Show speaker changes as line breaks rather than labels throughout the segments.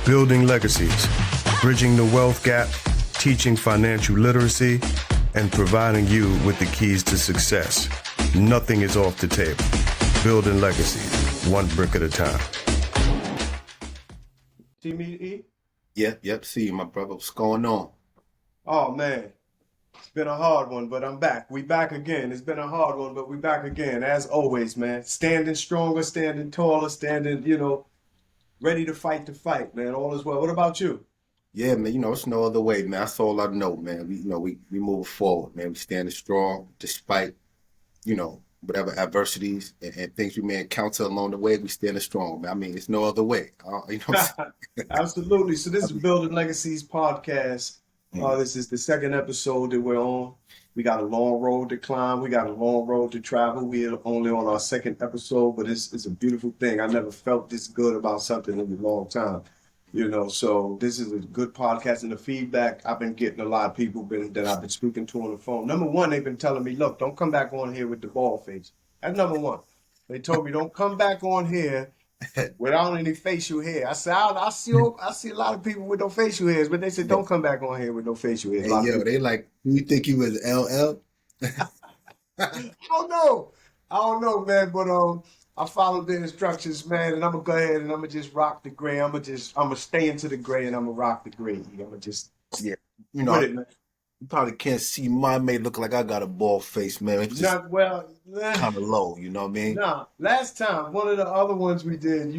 Building legacies, bridging the wealth gap, teaching financial literacy, and providing you with the keys to success. Nothing is off the table. Building legacies, one brick at a time.
See me, E?
Yep. See you, my brother. What's going on?
Oh, man. It's been a hard one, but I'm back. We back again. It's been a hard one, but we back again. As always, man. Standing stronger, standing taller, standing, ready to fight the fight, man. All is well. What about you?
Yeah, man, it's no other way, man. That's all I know, man. We move forward, man. We standing strong despite, whatever adversities and things we may encounter along the way. We standing strong, man. I mean, it's no other way. What I'm
Absolutely. So this is Building Legacies podcast. This is the second episode that we're on. We got a long road to climb. We got a long road to travel. We are only on our second episode, but it's a beautiful thing. I never felt this good about something in a long time. So this is a good podcast, and the feedback I've been getting, a lot of people that I've been speaking to on the phone. Number one, they've been telling me, look, don't come back on here with the bald face. That's number one. They told me, don't come back on here without any facial hair. I said, I see a lot of people with no facial hairs, but they said, don't come back on here with no facial hairs.
Hey, they like, you think you was LL?
I don't know, man, but I followed the instructions, man, and I'm gonna go ahead and I'm gonna just rock the gray. I'm gonna stay into the gray and I'm gonna rock the gray. I'm gonna just
put it, man. You probably can't see my mate look like I got a bald face, man. It's just kind of low, you know what I mean?
Nah, last time, one of the other ones we did,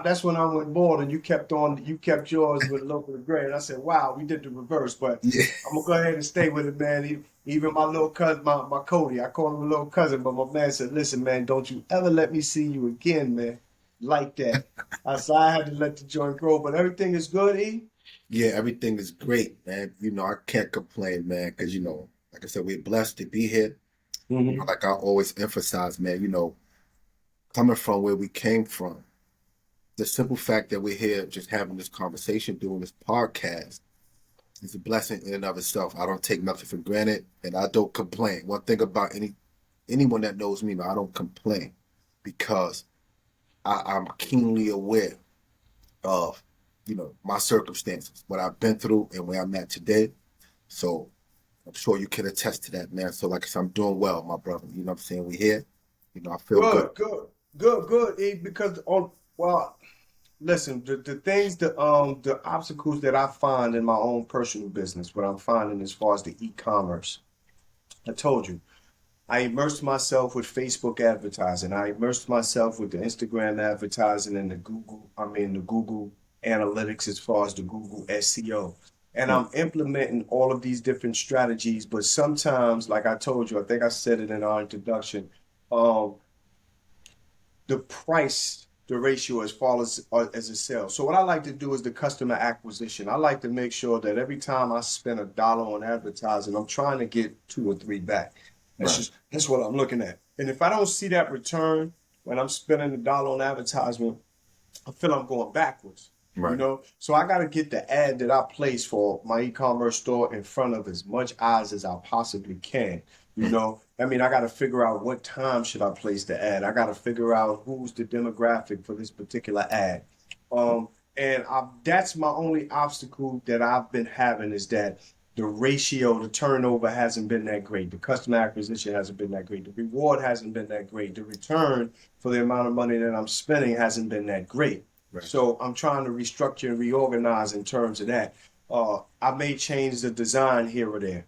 that's when I went bald and you kept yours with a little bit of gray. And I said, wow, we did the reverse, but
yeah.
I'm gonna go ahead and stay with it, man. Even my little cousin, my Cody, I call him a little cousin, but my man said, listen, man, don't you ever let me see you again, man, like that. So I had to let the joint grow, but everything is good, E?
Yeah, everything is great, man. I can't complain, man, because, like I said, we're blessed to be here.
Mm-hmm.
Like I always emphasize, man, coming from where we came from, the simple fact that we're here just having this conversation, doing this podcast, is a blessing in and of itself. I don't take nothing for granted, and I don't complain. One thing about anyone that knows me, man, I don't complain because I'm keenly aware of my circumstances, what I've been through and where I'm at today. So I'm sure you can attest to that, man. So like I said, I'm doing well, my brother. You know what I'm saying? We here. I feel
good. E, because listen, the things, the obstacles that I find in my own personal business, what I'm finding as far as the e-commerce, I told you, I immersed myself with Facebook advertising. I immersed myself with the Instagram advertising and the Google analytics as far as the Google SEO. And I'm implementing all of these different strategies, but sometimes, like I told you, I think I said it in our introduction, the price, the ratio as far as a sale. So what I like to do is the customer acquisition. I like to make sure that every time I spend $1 on advertising, I'm trying to get 2 or 3 back. That's what I'm looking at. And if I don't see that return when I'm spending $1 on advertisement, I feel I'm going backwards.
Right.
So I got to get the ad that I place for my e-commerce store in front of as much eyes as I possibly can. I got to figure out what time should I place the ad. I got to figure out who's the demographic for this particular ad. That's my only obstacle that I've been having is that the ratio, the turnover hasn't been that great. The customer acquisition hasn't been that great. The reward hasn't been that great. The return for the amount of money that I'm spending hasn't been that great. Right. So I'm trying to restructure and reorganize in terms of that. I may change the design here or there.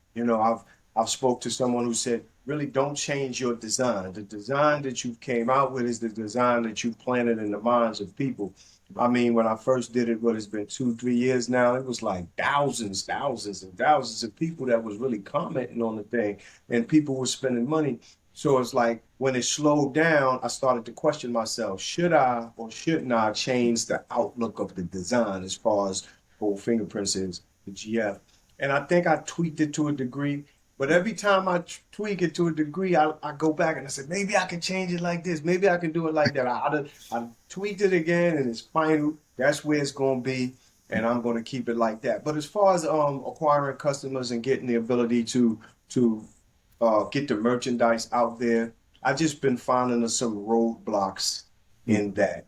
I've spoke to someone who said, really don't change your design. The design that you came out with is the design that you planted in the minds of people. I mean, when I first did it, it's been 2-3 years now, it was like thousands and thousands of people that was really commenting on the thing, and people were spending money. So it's like when it slowed down, I started to question myself, should I or shouldn't I change the outlook of the design as far as Gold Fingerprints is, the GF. And I think I tweaked it to a degree, but every time I tweak it to a degree, I go back and I said, maybe I can change it like this. Maybe I can do it like that. I tweaked it again and it's final. That's where it's going to be. And I'm going to keep it like that. But as far as acquiring customers and getting the ability to get the merchandise out there, I've just been finding some roadblocks in that.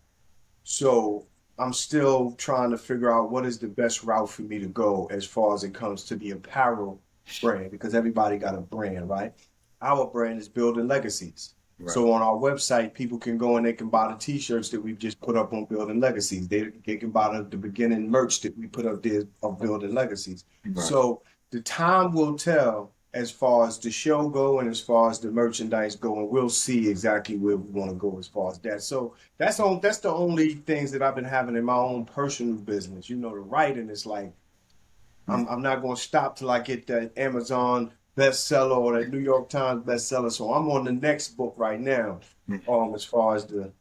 So I'm still trying to figure out what is the best route for me to go as far as it comes to the apparel brand, because everybody got a brand, right? Our brand is Building Legacies.
Right.
So on our website, people can go and they can buy the t-shirts that we've just put up on Building Legacies. They can buy the beginning merch that we put up there of Building Legacies.
Right.
So the time will tell as far as the show go and as far as the merchandise go, and we'll see exactly where we want to go as far as that. So that's the only things that I've been having in my own personal business. You know, the writing is like I'm not going to stop till I get that Amazon bestseller or that New York Times bestseller. So I'm on the next book right now. As far as the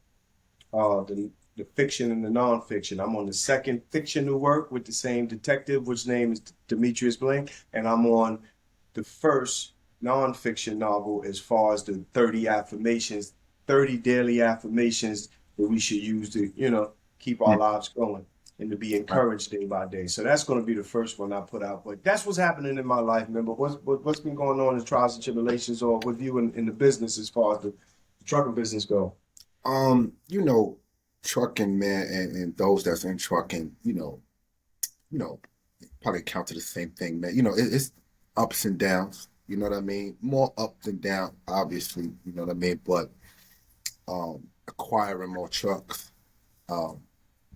fiction and the nonfiction, I'm on the second fictional work with the same detective, which name is Demetrius Blaine, and I'm on the first nonfiction novel as far as the 30 affirmations, 30 daily affirmations that we should use to, keep our lives going and to be encouraged day by day. So that's going to be the first one I put out. But that's what's happening in my life, man. But what's been going on in trials and tribulations, or with you in the business as far as the trucking business go?
You know, trucking, man, and those that's in trucking, probably count to the same thing, man. It's ups and downs. You know what I mean? More up than down, obviously. You know what I mean? But acquiring more trucks,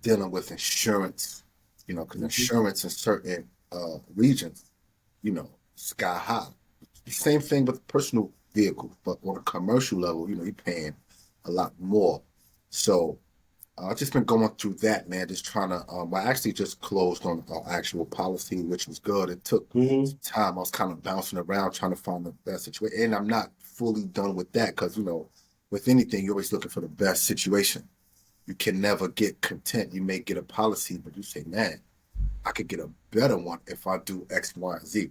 dealing with insurance, because insurance in certain regions, sky high. The same thing with personal vehicles, but on a commercial level, you're paying a lot more. So I've just been going through that, man, just trying to, I actually just closed on actual policy, which was good. It took some time. I was kind of bouncing around trying to find the best situation. And I'm not fully done with that because, with anything, you're always looking for the best situation. You can never get content. You may get a policy, but you say, man, I could get a better one if I do X, Y, and Z.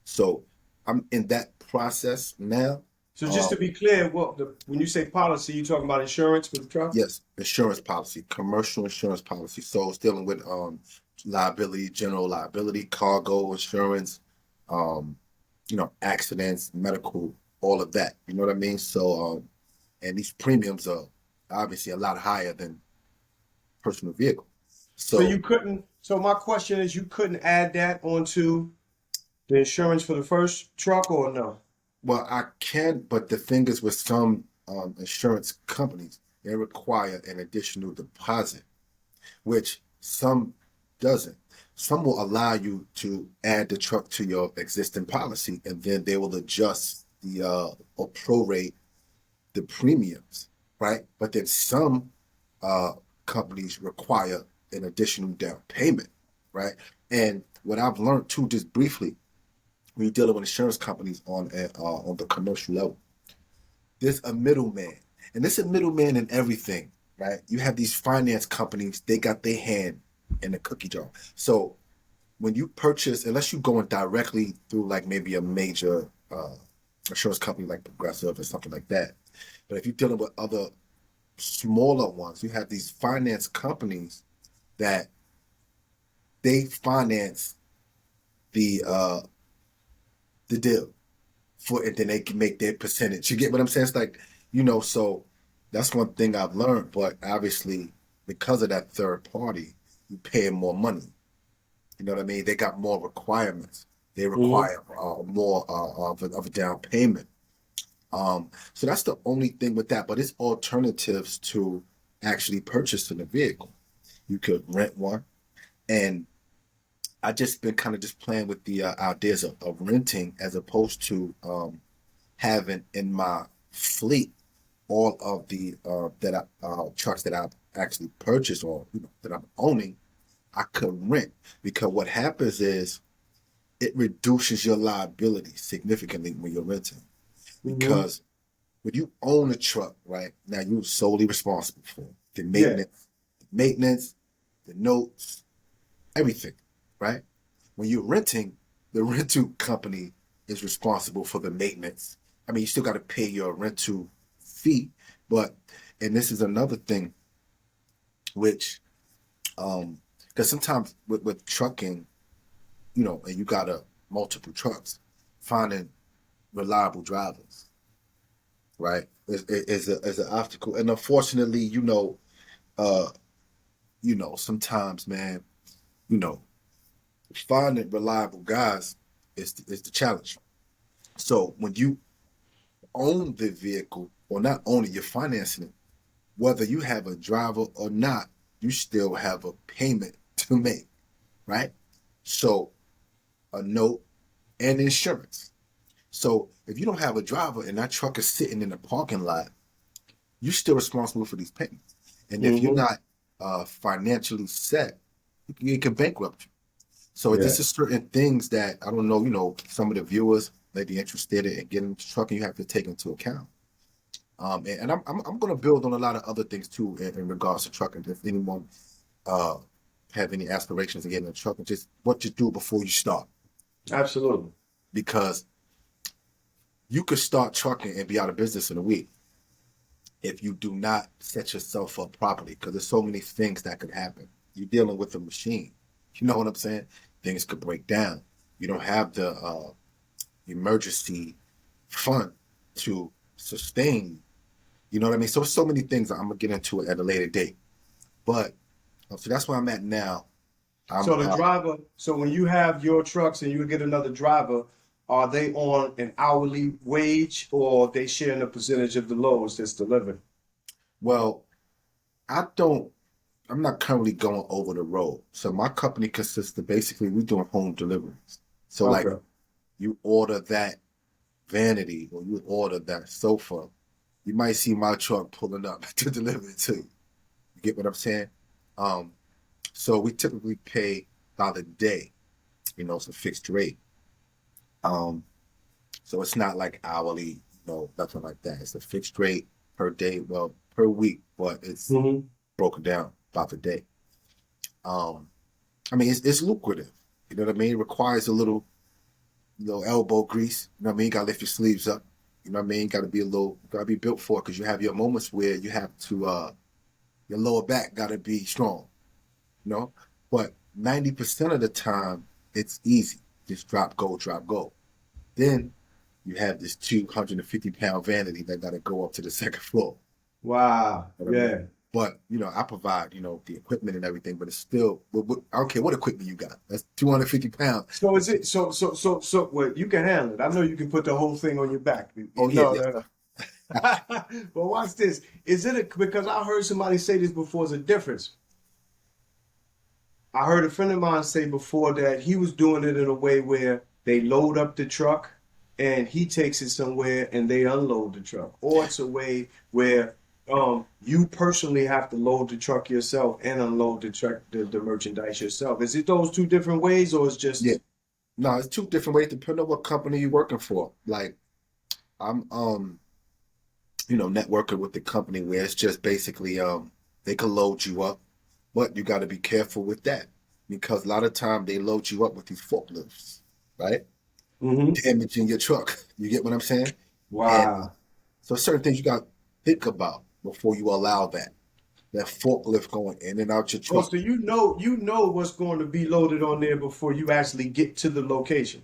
So I'm in that process now.
So just to be clear, when you say policy, you talking about insurance for the truck?
Yes, insurance policy, commercial insurance policy. So it's dealing with liability, general liability, cargo insurance, accidents, medical, all of that. You know what I mean? So and these premiums are obviously a lot higher than personal vehicle.
So you couldn't. So my question is, you couldn't add that onto the insurance for the first truck, or no?
Well, I can, but the thing is with some insurance companies, they require an additional deposit, which some doesn't. Some will allow you to add the truck to your existing policy, and then they will adjust or prorate the premiums, right? But then some companies require an additional down payment, right? And what I've learned too, just briefly, when you're dealing with insurance companies on the commercial level, there's a middleman, and there's a middleman in everything, right? You have these finance companies; they got their hand in the cookie jar. So when you purchase, unless you're going directly through like maybe a major insurance company like Progressive or something like that, but if you're dealing with other smaller ones, you have these finance companies that they finance the deal for it, then they can make their percentage. You get what I'm saying? It's like, so that's one thing I've learned, but obviously because of that third party, you pay more money. You know what I mean? They got more requirements. They require more of a down payment. So that's the only thing with that, but it's alternatives to actually purchasing a vehicle. You could rent one, and I just been kind of just playing with the ideas of renting as opposed to having in my fleet all of the trucks that I've actually purchased or that I'm owning. I could rent, because what happens is it reduces your liability significantly when you're renting. Because when you own a truck, right, now you're solely responsible for the maintenance, the notes, everything. Right? When you're renting, the rental company is responsible for the maintenance. I mean, you still got to pay your rental fee, and this is another thing, which, because sometimes with trucking, and you got multiple trucks, finding reliable drivers, right, is an obstacle. And unfortunately, sometimes, man, you know, finding reliable guys is the challenge. So when you own the vehicle, or not own it, you're financing it. Whether you have a driver or not, you still have a payment to make, right? So a note and insurance. So if you don't have a driver and that truck is sitting in the parking lot, you're still responsible for these payments. And if you're not financially set, it can bankrupt you. So this is certain things that I don't know, some of the viewers may be interested in getting into trucking, you have to take into account. And I'm going to build on a lot of other things too in regards to trucking. If anyone have any aspirations of getting into trucking, just what you do before you start.
Absolutely.
Because you could start trucking and be out of business in a week if you do not set yourself up properly, because there's so many things that could happen. You're dealing with a machine. You know what I'm saying? Things could break down. You don't have the emergency fund to sustain. You know what I mean? So many things I'm going to get into it at a later date. But so that's where I'm at now.
So the driver, so when you have your trucks and you get another driver, are they on an hourly wage or they sharing a percentage of the loads that's delivered?
Well, I'm not currently going over the road. So my company consists of basically we're doing home deliveries. So like you order that vanity or you order that sofa, you might see my truck pulling up to deliver it to you. You get what I'm saying? So we typically pay by the day, it's a fixed rate. So it's not like hourly, nothing like that. It's a fixed rate per day, well, per week, but it's broken down by the day. I mean, it's lucrative. You know what I mean? It requires a little, elbow grease. You know what I mean? You gotta lift your sleeves up. You know what I mean? Gotta be built for it, because you have your moments where you have to, your lower back gotta be strong, But 90% of the time, it's easy. Just drop, go, drop, go. Then you have this 250-pound vanity that gotta go up to the second floor.
Wow. Yeah.
But, I provide, the equipment and everything, but it's still, I don't care what equipment you got. That's 250 pounds.
So is it, so well, you can handle it. I know you can put the whole thing on your back.
No.
But watch this. Because I heard somebody say this before, it's a difference. I heard a friend of mine say before that he was doing it in a way where they load up the truck and he takes it somewhere and they unload the truck. Or it's a way where you personally have to load the truck yourself and unload the truck, the merchandise yourself. Is it those two different ways, or it's just?
Yeah, no, it's two different ways depending on what company you're working for. Like, I'm networking with the company where it's just basically they can load you up, but you got to be careful with that, because a lot of time they load you up with these forklifts, right? Damaging your truck. You get what I'm saying?
Wow.
And so certain things you got to think about before you allow that forklift going in and out your truck.
Oh, so you know what's going to be loaded on there before you actually get to the location.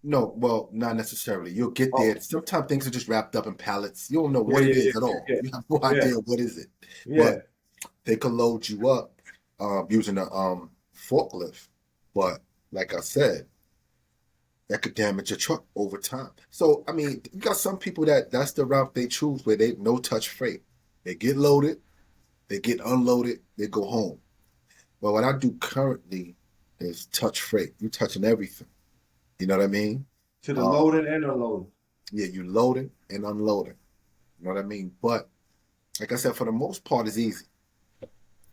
No, well, not necessarily. You'll get there. Sometimes things are just wrapped up in pallets. You don't know what it is at all. You have no idea what is it. But they can load you up using a forklift. But like I said, that could damage your truck over time. So, I mean, you got some people that's the route they choose, where they no touch freight. They get loaded, they get unloaded, they go home. But what I do currently is touch freight. You're touching everything. You know what I mean?
To the loading and unloading.
Yeah, you loading and unloading. You know what I mean? But like I said, for the most part, it's easy.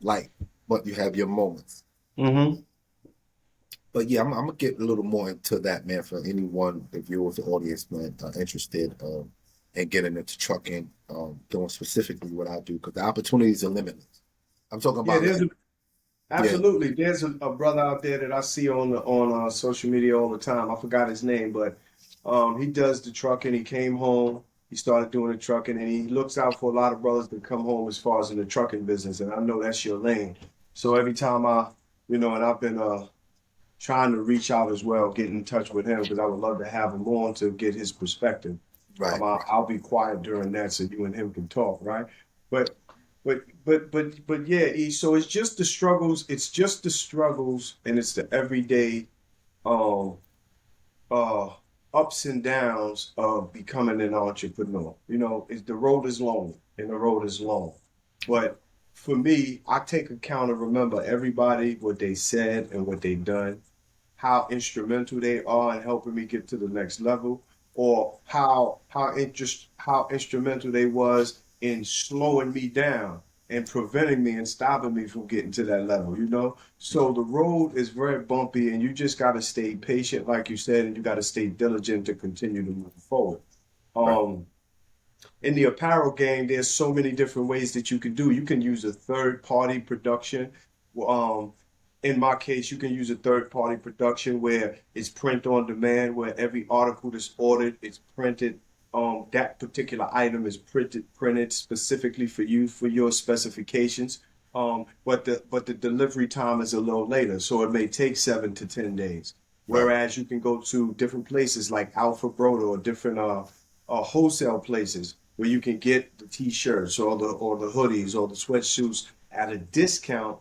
But you have your moments. But yeah, I'm gonna get a little more into that, man, for anyone, the viewers, the audience, man, interested in getting into trucking, doing specifically what I do, because the opportunities are limitless. I'm talking about
absolutely. There's a brother out there that I see on social media all the time. I forgot his name, but he does the trucking. He came home, he started doing the trucking, and he looks out for a lot of brothers that come home as far as in the trucking business. And I know that's your lane. So every time and I've been trying to reach out as well, get in touch with him, because I would love to have him on to get his perspective.
Right.
I'll be quiet during that so you and him can talk, right? But But yeah, E, so it's just the struggles. It's just the struggles, and it's the everyday um uh ups and downs of becoming an entrepreneur. You know, it's the road is long and the road is long. But for me, I take account and remember everybody, what they said and what they done, how instrumental they are in helping me get to the next level, or how instrumental they was in slowing me down and preventing me and stopping me from getting to that level, you know? So the road is very bumpy and you just gotta stay patient, like you said, and you gotta stay diligent to continue to move forward.
Right.
In the apparel game, there's so many different ways that you can do. You can use a third party production. Um, in my case, you can use a third party production where it's print on demand, where every article that's ordered is printed. That particular item is printed specifically for you for your specifications. But the delivery time is a little later, so it may take 7 to 10 days.
Right.
Whereas you can go to different places like Alpha Brodo or different wholesale places where you can get the t-shirts or the hoodies or the sweatsuits at a discount.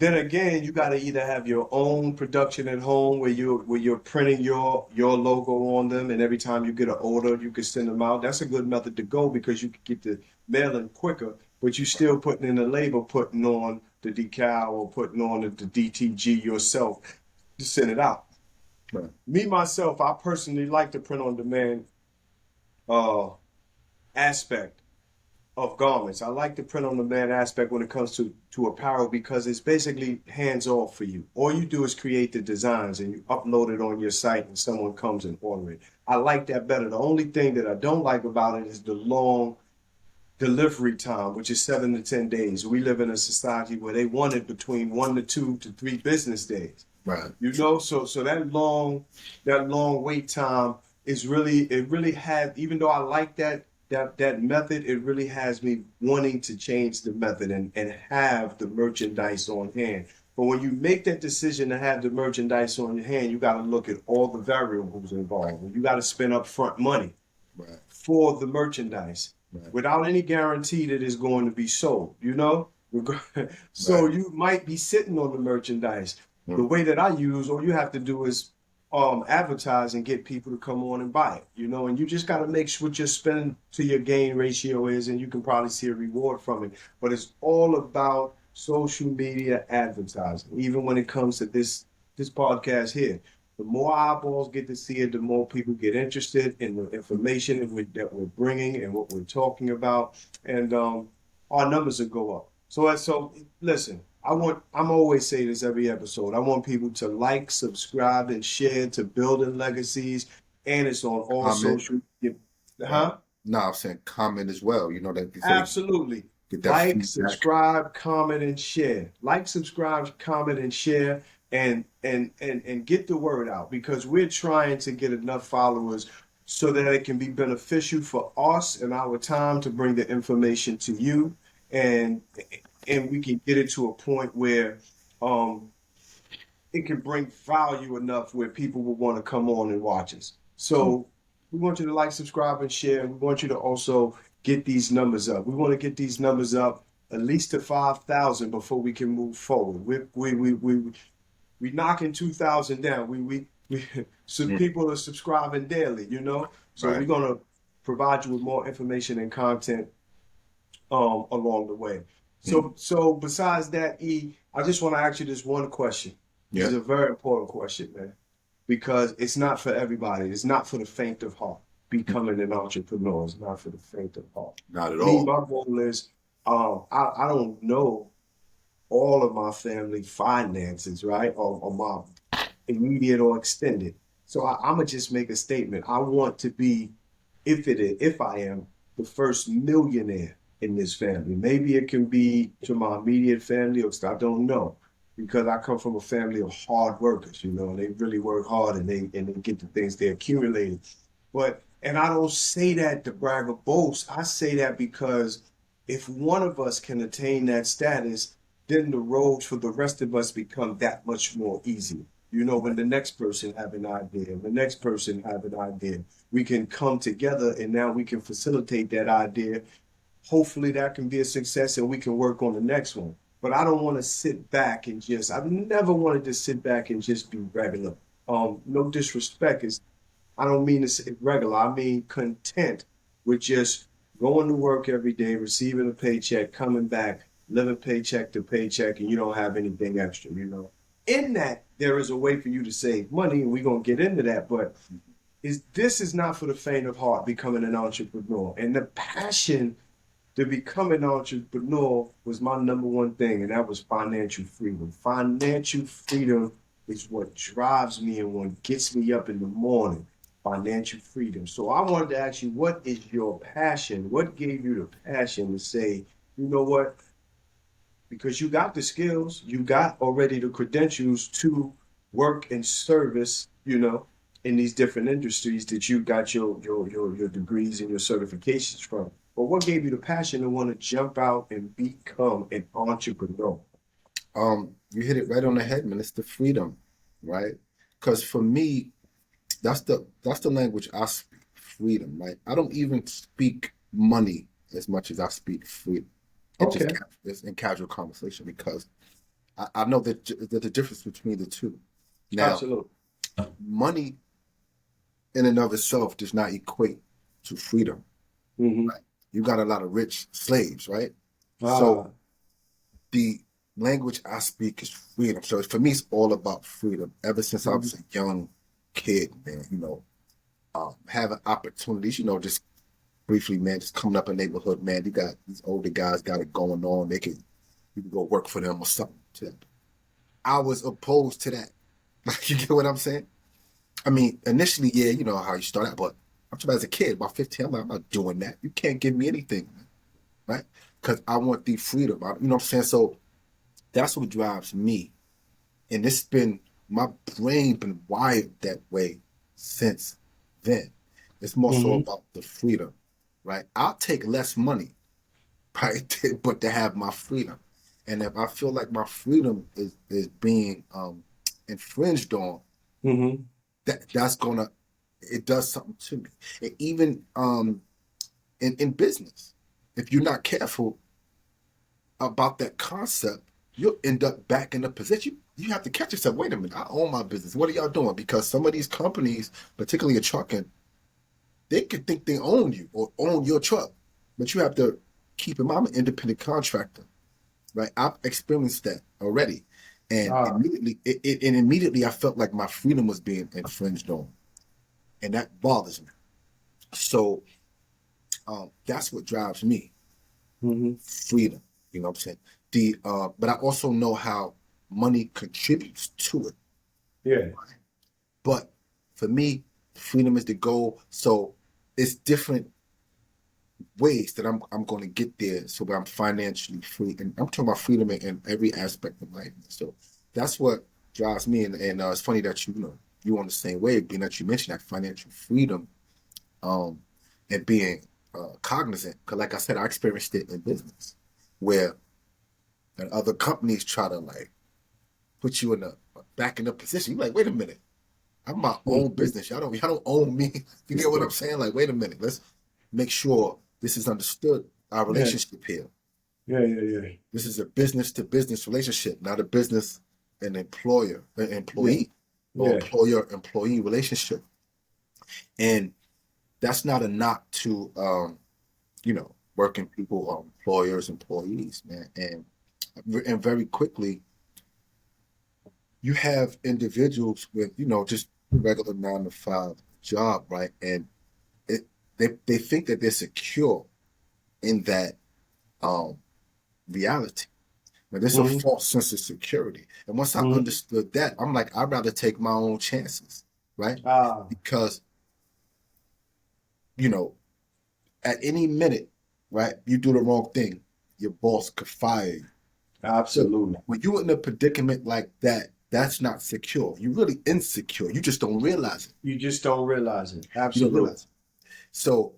Then again, you got to either have your own production at home where you're printing your logo on them, and every time you get an order, you can send them out. That's a good method to go because you can get the mailing quicker, but you still putting in the labor, putting on the decal or putting on the DTG yourself to send it out.
Right.
Me myself, I personally like the print on demand uh aspect of garments. I like the print on demand aspect when it comes to apparel because it's basically hands off for you. All you do is create the designs and you upload it on your site and someone comes and order it. I like that better. The only thing that I don't like about it is the long delivery time, which is 7 to 10 days. We live in a society where they want it between 1 to 2 to 3 business days.
Right.
You know, so that long wait time is really has, even though I like that method, it really has me wanting to change the method and have the merchandise on hand. But when you make that decision to have the merchandise on your hand, you got to look at all the variables involved. You got to spend upfront money
Right.
for the merchandise
Right.
without any guarantee that it's going to be sold, you know? So
Right.
you might be sitting on the merchandise. The
Mm.
way that I use, all you have to do is advertise and get people to come on and buy it, you know, and you just got to make sure what your spend to your gain ratio is, and you can probably see a reward from it. But it's all about social media advertising, even when it comes to this podcast here. The more eyeballs get to see it, the more people get interested in the information that we're bringing and what we're talking about, and our numbers will go up. So listen, I'm always saying this every episode. I want people to like, subscribe, and share to Building Legacies, and it's on all
Comment.
social.
Right.
Huh?
No, I'm saying comment as well. You know that so
Absolutely.
get that
Like,
feedback.
subscribe, comment, and share. Like, subscribe, comment, and share, and get the word out because we're trying to get enough followers so that it can be beneficial for us and our time to bring the information to you, and and we can get it to a point where um it can bring value enough where people will want to come on and watch us. So we want you to like, subscribe, and share. We want you to also get these numbers up. We want to get these numbers up at least to 5,000 before we can move forward. We knocking 2,000 down. We so
Mm.
people are subscribing daily, you know. So we're
Right.
gonna provide you with more information and content along the way.
Mm.
So besides that, E, I just want to ask you this one question. This
Yeah.
is a very important question, man, because it's not for everybody. It's not for the faint of heart. Becoming an entrepreneur is not for the faint of heart.
Not at
Me,
all.
my goal is, I don't know all of my family finances, right, or my immediate or extended. So I'm gonna just make a statement. I want to be, if I am the first millionaire in this family. Maybe it can be to my immediate family, or I don't know, because I come from a family of hard workers. You know, they really work hard and they get the things they accumulated. And I don't say that to brag or boast. I say that because if one of us can attain that status, then the road for the rest of us become that much more easy. You know, when the next person have an idea, the next person have an idea, we can come together and now we can facilitate that idea hopefully that can be a success and we can work on the next one. But I don't want to sit back and just, I've never wanted to sit back and just be regular. No disrespect is, I don't mean to say regular, I mean content with just going to work every day, receiving a paycheck, coming back, living paycheck to paycheck, and you don't have anything extra, you know. In that, there is a way for you to save money, and we're gonna get into that, but this is not for the faint of heart, becoming an entrepreneur. And the passion to become an entrepreneur was my number one thing, and that was financial freedom. Financial freedom is what drives me and what gets me up in the morning. Financial freedom. So I wanted to ask you, what is your passion? What gave you the passion to say, you know what? Because you got the skills, you got already the credentials to work and service, you know, in these different industries that you got your degrees and your certifications from. But what gave you the passion to want to jump out and become an entrepreneur?
You hit it right on the head, man. It's the freedom, right? Because for me, that's the language I speak, freedom, right? I don't even speak money as much as I speak freedom.
Okay.
It's in casual conversation because I know that there's a difference between the two. Now,
Absolutely.
money in and of itself does not equate to freedom.
Mm-hmm.
Right? You got a lot of rich slaves, right?
Ah.
So the language I speak is freedom. So for me, it's all about freedom. Ever since I was a young kid, man, you know, having opportunities, you know, just briefly, man, just coming up in the neighborhood, man, you got these older guys got it going on. You can go work for them or something. I was opposed to that. Like, you get what I'm saying? I mean, initially, yeah, you know how you start out, but I'm talking about as a kid, about 15, I'm not doing that. You can't give me anything, right? Because I want the freedom. You know what I'm saying? So that's what drives me. And it's been, my brain been wired that way since then. It's more so about the freedom, right? I'll take less money, right? But to have my freedom. And if I feel like my freedom is being infringed on, that's gonna, it does something to me. And even in business, if you're not careful about that concept, you'll end up back in a position. You have to catch yourself. Wait a minute, I own my business. What are y'all doing? Because some of these companies, particularly a trucking, they could think they own you or own your truck, but you have to keep in mind, I'm an independent contractor, right? I've experienced that already. And immediately I felt like my freedom was being infringed on. And that bothers me. So that's what drives me. Freedom. You know what I'm saying? But I also know how money contributes to it.
Yeah.
But for me, freedom is the goal. So it's different ways that I'm going to get there so that I'm financially free. And I'm talking about freedom in every aspect of life. So that's what drives me. And it's funny that you're on the same wave, being that you mentioned that financial freedom and being cognizant. Because like I said, I experienced it in business where other companies try to like put you in back in a position. You're like, wait a minute. I'm my own business. Y'all don't own me. You get what I'm saying? Like, wait a minute. Let's make sure this is understood. Our relationship here.
Yeah.
This is a business to business relationship, not a business and employee or employer employee relationship. And that's not a knock to working people or employers, employees, man. And very quickly, you have individuals with, just regular 9-to-5 job, right? And they think that they're secure in that reality. Now, there's a false sense of security. And once I understood that, I'm like, I'd rather take my own chances, right? Because, at any minute, right, you do the wrong thing, your boss could fire you.
Absolutely.
So when you're in a predicament like that, that's not secure. You're really insecure. You just don't realize it.
You just don't realize it. Absolutely.
You don't realize it. So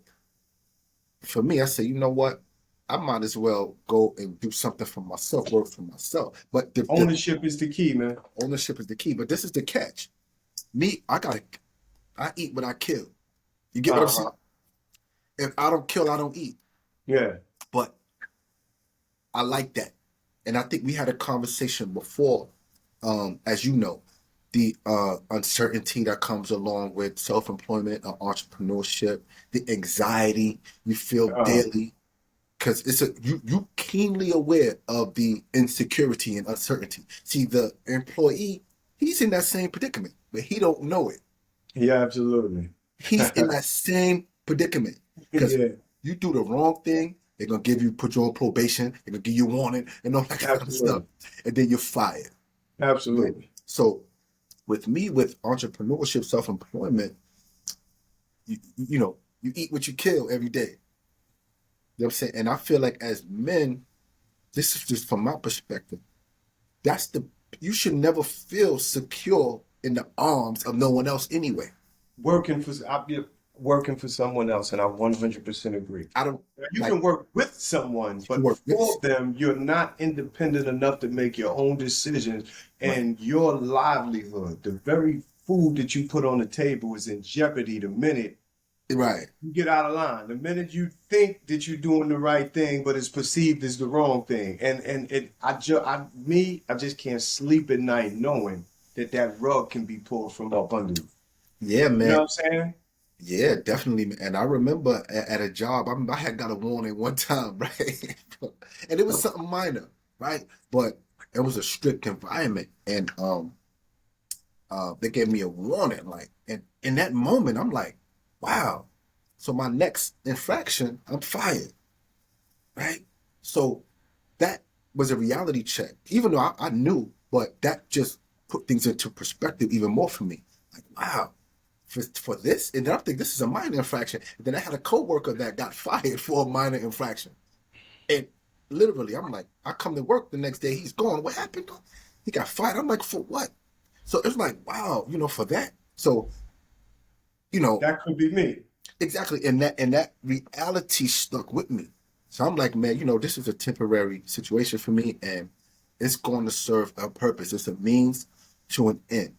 for me, I say, you know what? I might as well go and do something for myself, work for myself. But
ownership is the key, man.
Ownership is the key. But this is the catch. Me, I eat what I kill. You get what I'm saying? If I don't kill, I don't eat.
Yeah.
But I like that. And I think we had a conversation before, as you know, the uncertainty that comes along with self-employment or entrepreneurship, the anxiety you feel daily, because you keenly aware of the insecurity and uncertainty. See, the employee, he's in that same predicament, but he don't know it.
Yeah, absolutely.
He's in that same predicament because
Yeah,
you do the wrong thing, they're gonna put you on probation, they're gonna give you a warning and all that kind of stuff,
absolutely.
and then you're fired. Right?
Absolutely.
So with me, with entrepreneurship, self-employment, you know, you eat what you kill every day. You know what I'm saying? And I feel like as men, this is just from my perspective, you should never feel secure in the arms of no one else anyway.
I'll be working for someone else, and I 100% agree.
I don't
You
like
can work with someone,
you
but
work
for
with
them, you're not independent enough to make your own decisions,
right,
and your livelihood, the very food that you put on the table, is in jeopardy the minute
right.
you get out of line. The minute you think that you're doing the right thing, but it's perceived as the wrong thing, and I just can't sleep at night knowing that rug can be pulled from up under you.
Yeah,
You know what
man.
I'm saying?
Yeah, definitely. And I remember at a job, I had got a warning one time, right? And it was something minor, right? But it was a strict environment, and they gave me a warning, like, and in that moment, I'm like, wow. So my next infraction, I'm fired, right? So that was a reality check, even though I knew, but that just put things into perspective even more for me. Like, wow, for this, and then I think this is a minor infraction. And then I had a coworker that got fired for a minor infraction, and literally, I'm like, I come to work the next day, he's gone. What happened? He got fired. I'm like, for what? So it's like, wow, for that. So, you know,
That could be me.
exactly. And that reality stuck with me. So I'm like, man, this is a temporary situation for me, and it's going to serve a purpose. It's a means to an end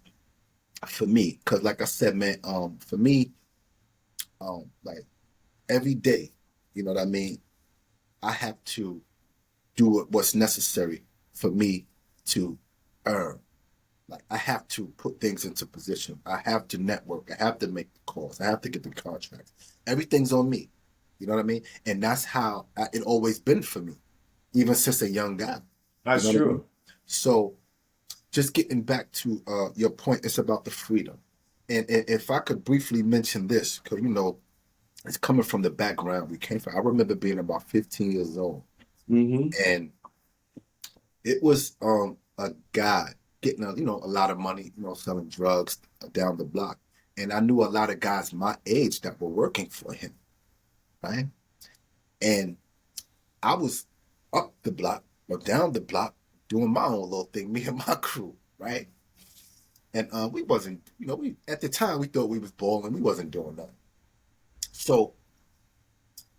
for me. Cause like I said, man, for me, like every day, you know what I mean? I have to do what's necessary for me to earn. Like I have to put things into position. I have to network. I have to make the calls. I have to get the contracts. Everything's on me. You know what I mean? And that's how it always been for me, even since a young guy. You
That's
know what I mean?
true.
So just getting back to your point, it's about the freedom. And if I could briefly mention this, because it's coming from the background we came from. I remember being about 15 years old,
Hmm.
and it was a guy getting a lot of money, selling drugs down the block. And I knew a lot of guys my age that were working for him, right? And I was up the block or down the block doing my own little thing, me and my crew, right? And we wasn't, we at the time we thought we was balling, we wasn't doing nothing. So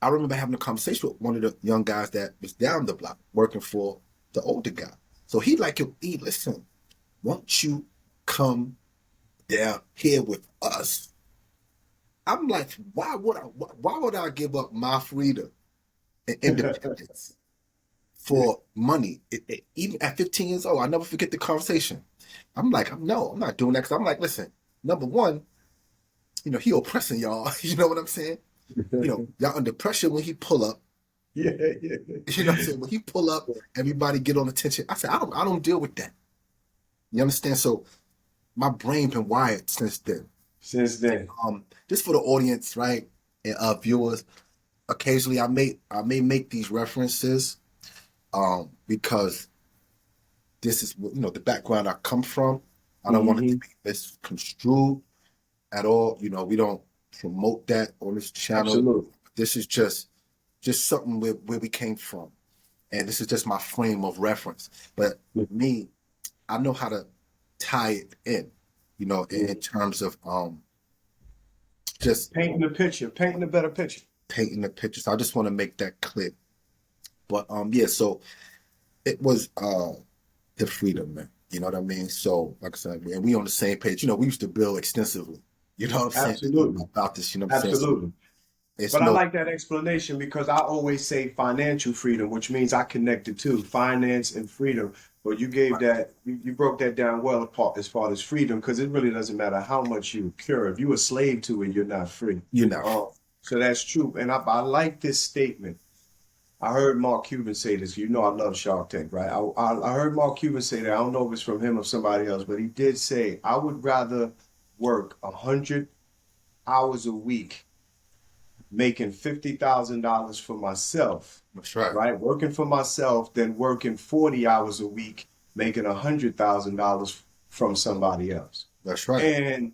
I remember having a conversation with one of the young guys that was down the block working for the older guy. So he like, yo, E, listen, won't you come down here with us? I'm like, why would I give up my freedom and independence for money? Even at 15 years old, I never forget the conversation. I'm like, no, I'm not doing that. Cause I'm like, listen, number one, he oppressing y'all. You know what I'm saying? Y'all under pressure when he pull up.
Yeah, yeah.
You know what I'm saying? When he pull up, everybody get on attention. I said, I don't deal with that. You understand? So my brain been wired since then.
Since then.
Just for the audience, right? And viewers, occasionally I may make these references because this is the background I come from. I don't want it to
Hmm.
be misconstrued at all. We don't promote that on this channel.
Absolutely.
This is just something where we came from. And this is just my frame of reference. But with me, I know how to tie it in, in terms of just
Painting the picture, painting a better picture.
painting the picture. So I just want to make that clear. But yeah, so it was the freedom, man. You know what I mean? So like I said, and we on the same page. We used to build extensively. You know what I'm saying?
Absolutely.
About this, you know what I'm saying? So,
Absolutely.
It's
But I
no
like that explanation because I always say financial freedom, which means I connect the two, finance and freedom. But you gave that, you broke that down well apart as far as freedom, because it really doesn't matter how much you cure. If you're a slave to it, you're not free.
you know.
So that's true. And I like this statement. I heard Mark Cuban say this. You know I love Shark Tank, right? I heard Mark Cuban say that. I don't know if it's from him or somebody else, but he did say, I would rather work 100 hours a week making $50,000 for myself,
That's right.
right? Working for myself than working 40 hours a week making $100,000 from somebody else.
That's right.
And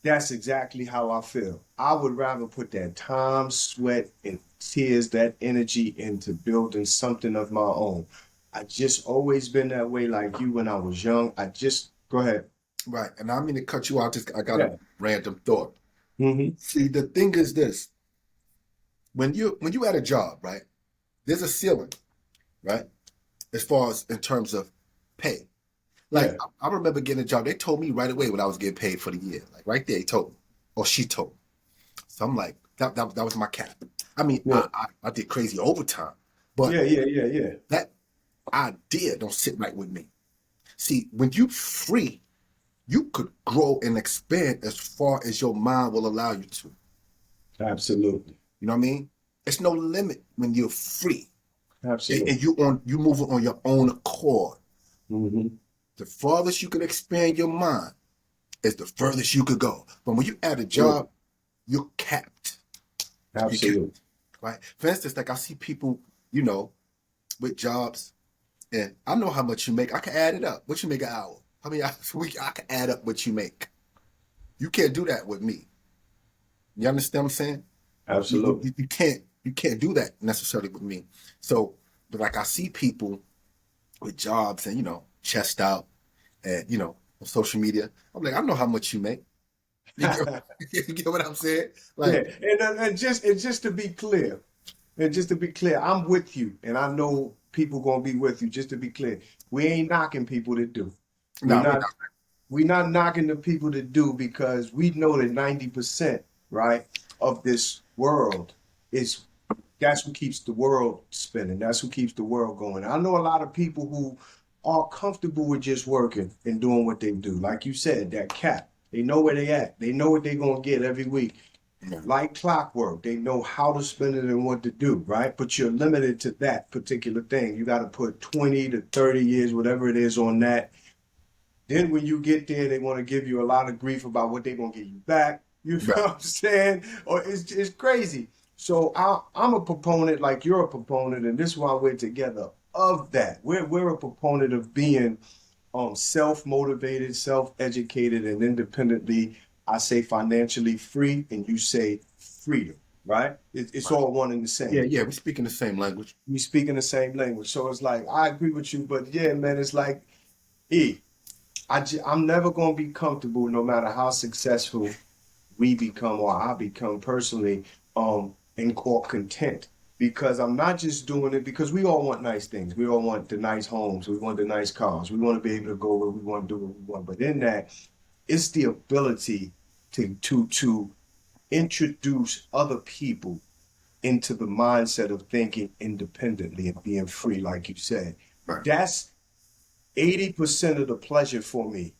that's exactly how I feel. I would rather put that time, sweat, and tears, that energy into building something of my own. I just always been that way like you when I was young. Go ahead.
Right. And I mean to cut you out, I got
Yeah.
a random thought.
Mm-hmm.
See, the thing is this. When you at a job, right, there's a ceiling, right? As far as in terms of pay. Like
Yeah.
I remember getting a job. They told me right away when I was getting paid for the year. Like right there, he told me. Or she told me. So I'm like, that was my cap. I mean,
Yeah.
I did crazy overtime. But
Yeah.
that idea don't sit right with me. See, when you free, you could grow and expand as far as your mind will allow you to.
Absolutely.
You know what I mean? It's no limit when you're free.
Absolutely.
And you move on your own accord.
Mm-hmm.
The farthest you can expand your mind is the furthest you could go. But when you at a job, you're capped.
Absolutely.
Right? For instance, like I see people, you know, with jobs, and I know how much you make. I can add it up. What you make an hour? How many hours a week? I can add up what you make. You can't do that with me. You understand what I'm saying?
Absolutely.
You can't do that necessarily with me. So, but like I see people with jobs and, you know, chest out and, you know, on social media. I'm like, I know how much you make. You get what I'm saying? Like,
yeah. And just to be clear, I'm with you, and I know people gonna be with you. Just to be clear, we ain't knocking people that do.
no,
We're not knocking the people that do because we know that 90%, right, of this world that's what keeps the world spinning. That's what keeps the world going. I know a lot of people who are comfortable with just working and doing what they do. Like you said, that cap. They know where they at. They know what they're gonna get every week.
Yeah.
Like clockwork. They know how to spend it and what to do, right? But you're limited to that particular thing. You got to put 20 to 30 years, whatever it is, on that. Then when you get there, they want to give you a lot of grief about what they're going to give you back. You know
Right.
what I'm saying? Or it's crazy. So I'm a proponent, like you're a proponent, and this is why we're together, of that. We're a proponent of being self-motivated, self-educated, and independently, I say financially free, and you say freedom, right? It's all one and the same.
Yeah, we speaking the same language.
We speak in the same language. So it's like, I agree with you, but yeah, man, it's like, I'm never going to be comfortable no matter how successful we become or I become personally and call content, because I'm not just doing it because we all want nice things. We all want the nice homes. We want the nice cars. We want to be able to go where we want to do what we want. But in that, it's the ability to introduce other people into the mindset of thinking independently and being free, like you said.
Right.
That's 80% of the pleasure for me.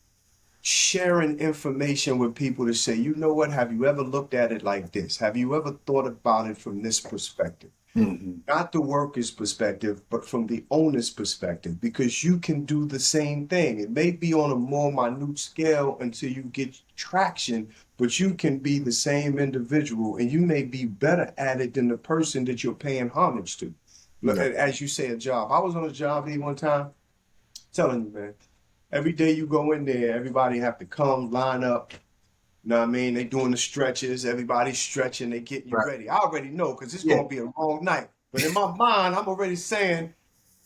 Sharing information with people to say, you know what, have you ever looked at it like this? Have you ever thought about it from this perspective?
Mm-hmm.
Not the worker's perspective, but from the owner's perspective, because you can do the same thing. It may be on a more minute scale until you get traction, but you can be the same individual and you may be better at it than the person that you're paying homage to. Look,
Yeah.
as you say, a job. I was on a job here one time, telling you, man, every day you go in there, everybody have to come, line up. You know what I mean? They doing the stretches, everybody's stretching, they getting you
Right.
ready. I already know because it's
Yeah.
gonna be a long night. But in my mind, I'm already saying,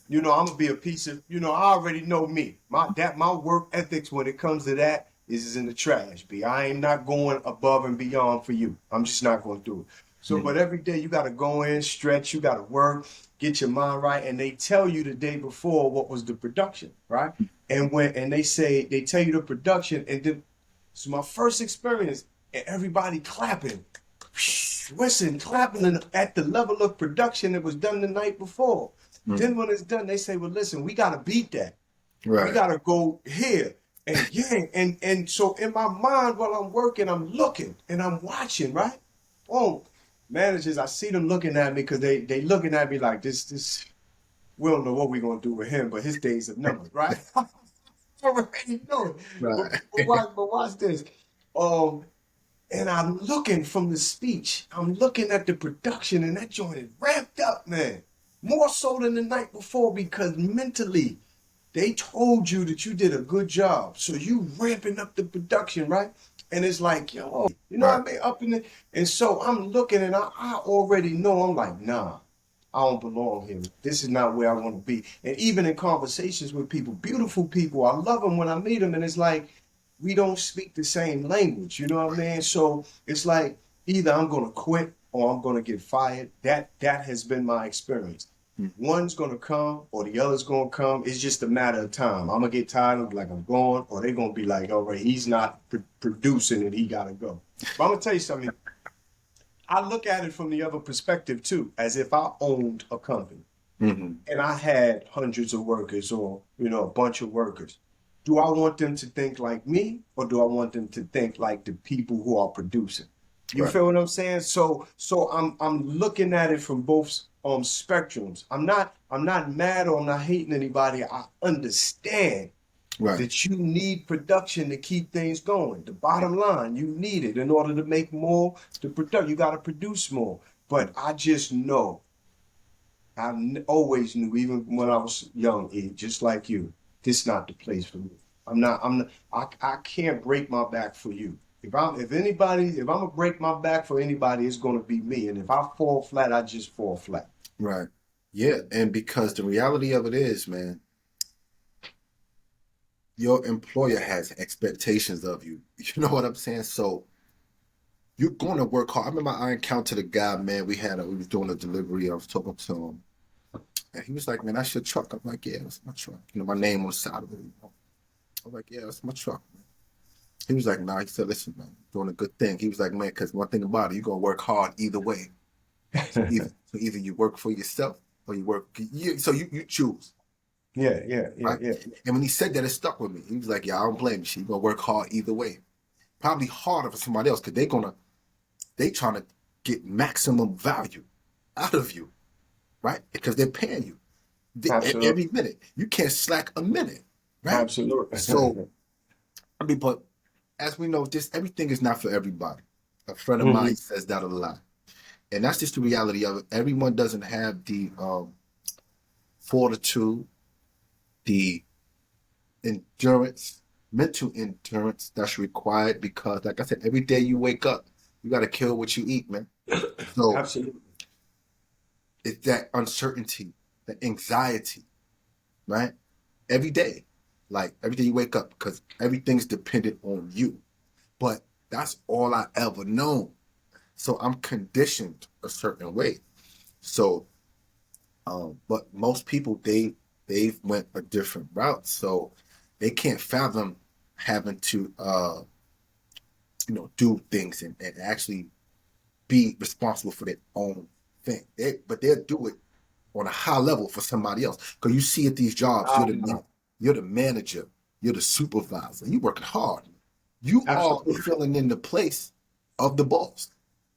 you know, I'm gonna be a piece of, you know, I already know me. My work ethics when it comes to that is in the trash. I ain't not going above and beyond for you. I'm just not gonna do it. So, but every day you gotta go in, stretch, you gotta work, get your mind right, and they tell you the day before what was the production, right? And they tell you the production, and then so my first experience, and everybody clapping. listen, clapping at the level of production that was done the night before. Then when it's done, they say, well, listen, we got to beat that. We
Right.
got to go here. And yeah, and so in my mind while I'm working, I'm looking and I'm watching, right? Oh, managers, I see them looking at me because they looking at me like this, we don't know what we're going to do with him, but his days are numbered, right? I already know it.
Right.
But watch this. And I'm looking from the speech. I'm looking at the production, and that joint is ramped up, man. More so than the night before because mentally, they told you that you did a good job. So you ramping up the production, right? And it's like, yo, you know
Right.
what I mean? Up in the, and so I'm looking and I already know, I'm like, nah, I don't belong here. This is not where I want to be. And even in conversations with people, beautiful people, I love them when I meet them. And it's like, we don't speak the same language. You know what I mean? So it's like either I'm going to quit or I'm going to get fired. That has been my experience. One's going to come or the other's going to come. It's just a matter of time. I'm going to get tired of like I'm going, or they're going to be like, all right, he's not producing and he got to go. But I'm going to tell you something. I look at it from the other perspective too, as if I owned a company and I had hundreds of workers or, you know, a bunch of workers. Do I want them to think like me or do I want them to think like the people who are producing? You
Right.
feel what I'm saying? So I'm looking at it from both spectrums. I'm not mad or I'm not hating anybody. I understand
Right.
that you need production to keep things going. The bottom line, you need it in order to make more. You got to produce more. But I just know, always knew, even when I was young, just like you, this is not the place for me. I can't break my back for you. If I'm gonna break my back for anybody, it's gonna be me. And if I fall flat, I just fall flat.
Right. Yeah. And because the reality of it is, man, your employer has expectations of you. You know what I'm saying? So you're going to work hard. I remember I encountered a guy, man. We was doing a delivery. I was talking to him, and he was like, "Man, that's your truck." I'm like, "Yeah, that's my truck." You know, my name on the side of it. You know? I'm like, "Yeah, that's my truck." Man. He was like, "Nah." He said, "Listen, man, doing a good thing." He was like, "Man, because one thing about it, you're gonna work hard either way. So either you work for yourself or you work. So you choose."
Yeah.
Right? And when he said that, it stuck with me. He was like, "Yeah, I don't blame you. You're gonna work hard either way. Probably harder for somebody else because they trying to get maximum value out of you, right? Because they're paying you every
Absolutely.
minute. You can't slack a minute, right?
Absolutely.
So I mean, but as we know, everything is not for everybody. A friend of
Mhm.
mine says that a lot, and that's just the reality of it. Everyone doesn't have the fortitude, the endurance, mental endurance that's required because, like I said, every day you wake up, you got to kill what you eat, man. So
Absolutely.
it's that uncertainty, the anxiety, right? Every day, like every day you wake up, because everything's dependent on you. But that's all I ever known. So I'm conditioned a certain way. So, but most people they've went a different route, so they can't fathom having to do things and actually be responsible for their own thing. But they'll do it on a high level for somebody else. Because you see at these jobs, you're the manager, you're the supervisor, you're working hard. You are
Absolutely.
filling in the place of the boss.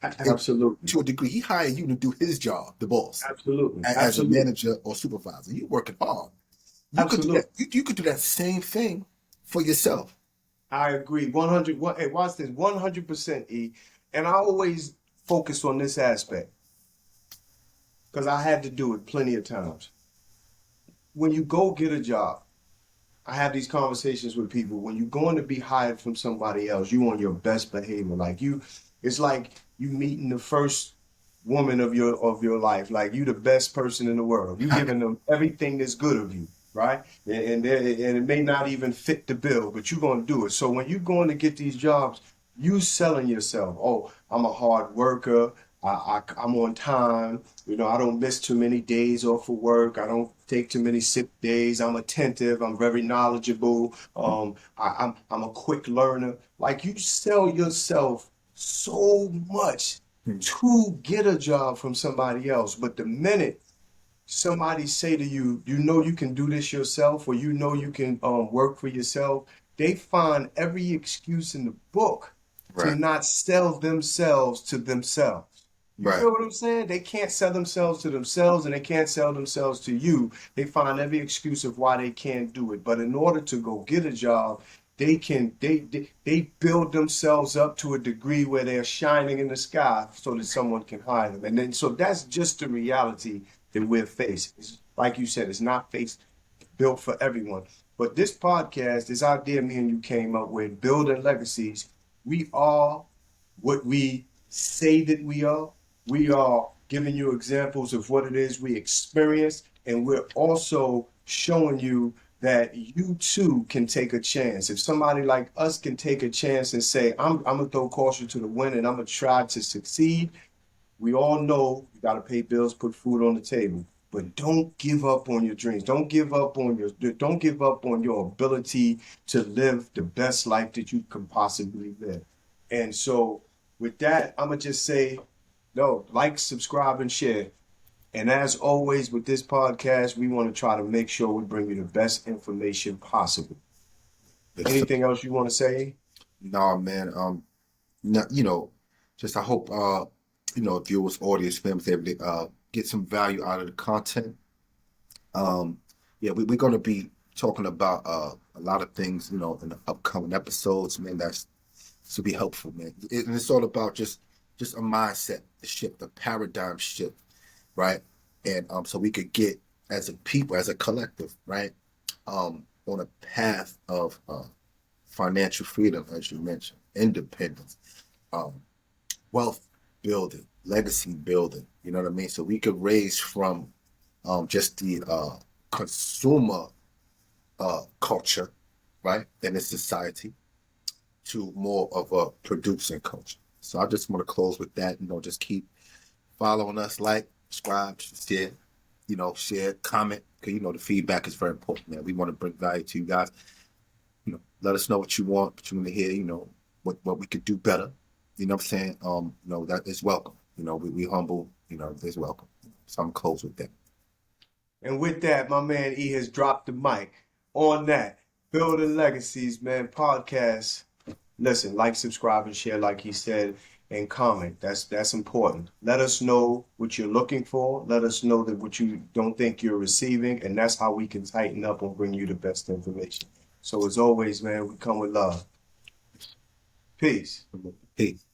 And
Absolutely.
to a degree, he hired you to do his job, the boss,
Absolutely.
as a
Absolutely.
manager or supervisor. You're working hard. You could do that.
Absolutely.
You could do that same thing for yourself.
I agree. 100. Hey, watch this. 100%, E. And I always focus on this aspect because I had to do it plenty of times. When you go get a job, I have these conversations with people. When you're going to be hired from somebody else, you on your best behavior. It's like you meeting the first woman of your life. Like you the best person in the world. You giving them everything that's good of you, right? And it may not even fit the bill, but you're gonna do it. So when you're going to get these jobs, you selling yourself. Oh, I'm a hard worker. I'm on time. You know, I don't miss too many days off of work. I don't take too many sick days. I'm attentive. I'm very knowledgeable. I'm a quick learner. Like you sell yourself so much to get a job from somebody else. But the minute somebody say to you, you know you can do this yourself, or you know you can work for yourself, they find every excuse in the book to
Right.
not sell themselves to themselves. You
Right.
feel what I'm saying? They can't sell themselves to themselves, and they can't sell themselves to you. They find every excuse of why they can't do it. But in order to go get a job, they build themselves up to a degree where they're shining in the sky so that someone can hire them. And then so that's just the reality that we're facing. Like you said, it's not built for everyone. But this podcast, this idea me and you came up with, building legacies, we are what we say that we are. We are giving you examples of what it is we experience, and we're also showing you that you too can take a chance. If somebody like us can take a chance and say, I'm gonna throw caution to the wind and I'm gonna try to succeed, we all know you gotta pay bills, put food on the table. But don't give up on your dreams. Don't give up on your ability to live the best life that you can possibly live. And so with that, I'm gonna just say, no, like, subscribe, and share. And as always with this podcast, we want to try to make sure we bring you the best information possible.
Yes, sir.
Anything else you want to say?
No, man. No, you know, just I hope viewers, audience members, able to get some value out of the content. Yeah, we're going to be talking about a lot of things, in the upcoming episodes, man. That's to be helpful, man. And it's all about just a mindset, the shift, the paradigm shift, right? And so we could get as a people, as a collective, right, on a path of financial freedom, as you mentioned, independence, um, wealth building, legacy building. You know what I mean? So we could raise from just the consumer culture, right, in this society, to more of a producing culture. So I just want to close with that. Just keep following us, like, subscribe, share, share, comment, because the feedback is very important, man. We want to bring value to you guys. Let us know what you want to hear, what we could do better. You know what I'm saying? That is welcome. We humble, is welcome. So I'm close with that.
And with that, my man E has dropped the mic on that. Building Legacies, man, podcast. Listen, like, subscribe, and share, like he said, and comment. That's important. Let us know what you're looking for. Let us know that what you don't think you're receiving, and that's how we can tighten up and bring you the best information. So as always, man, we come with love. Peace.
Peace.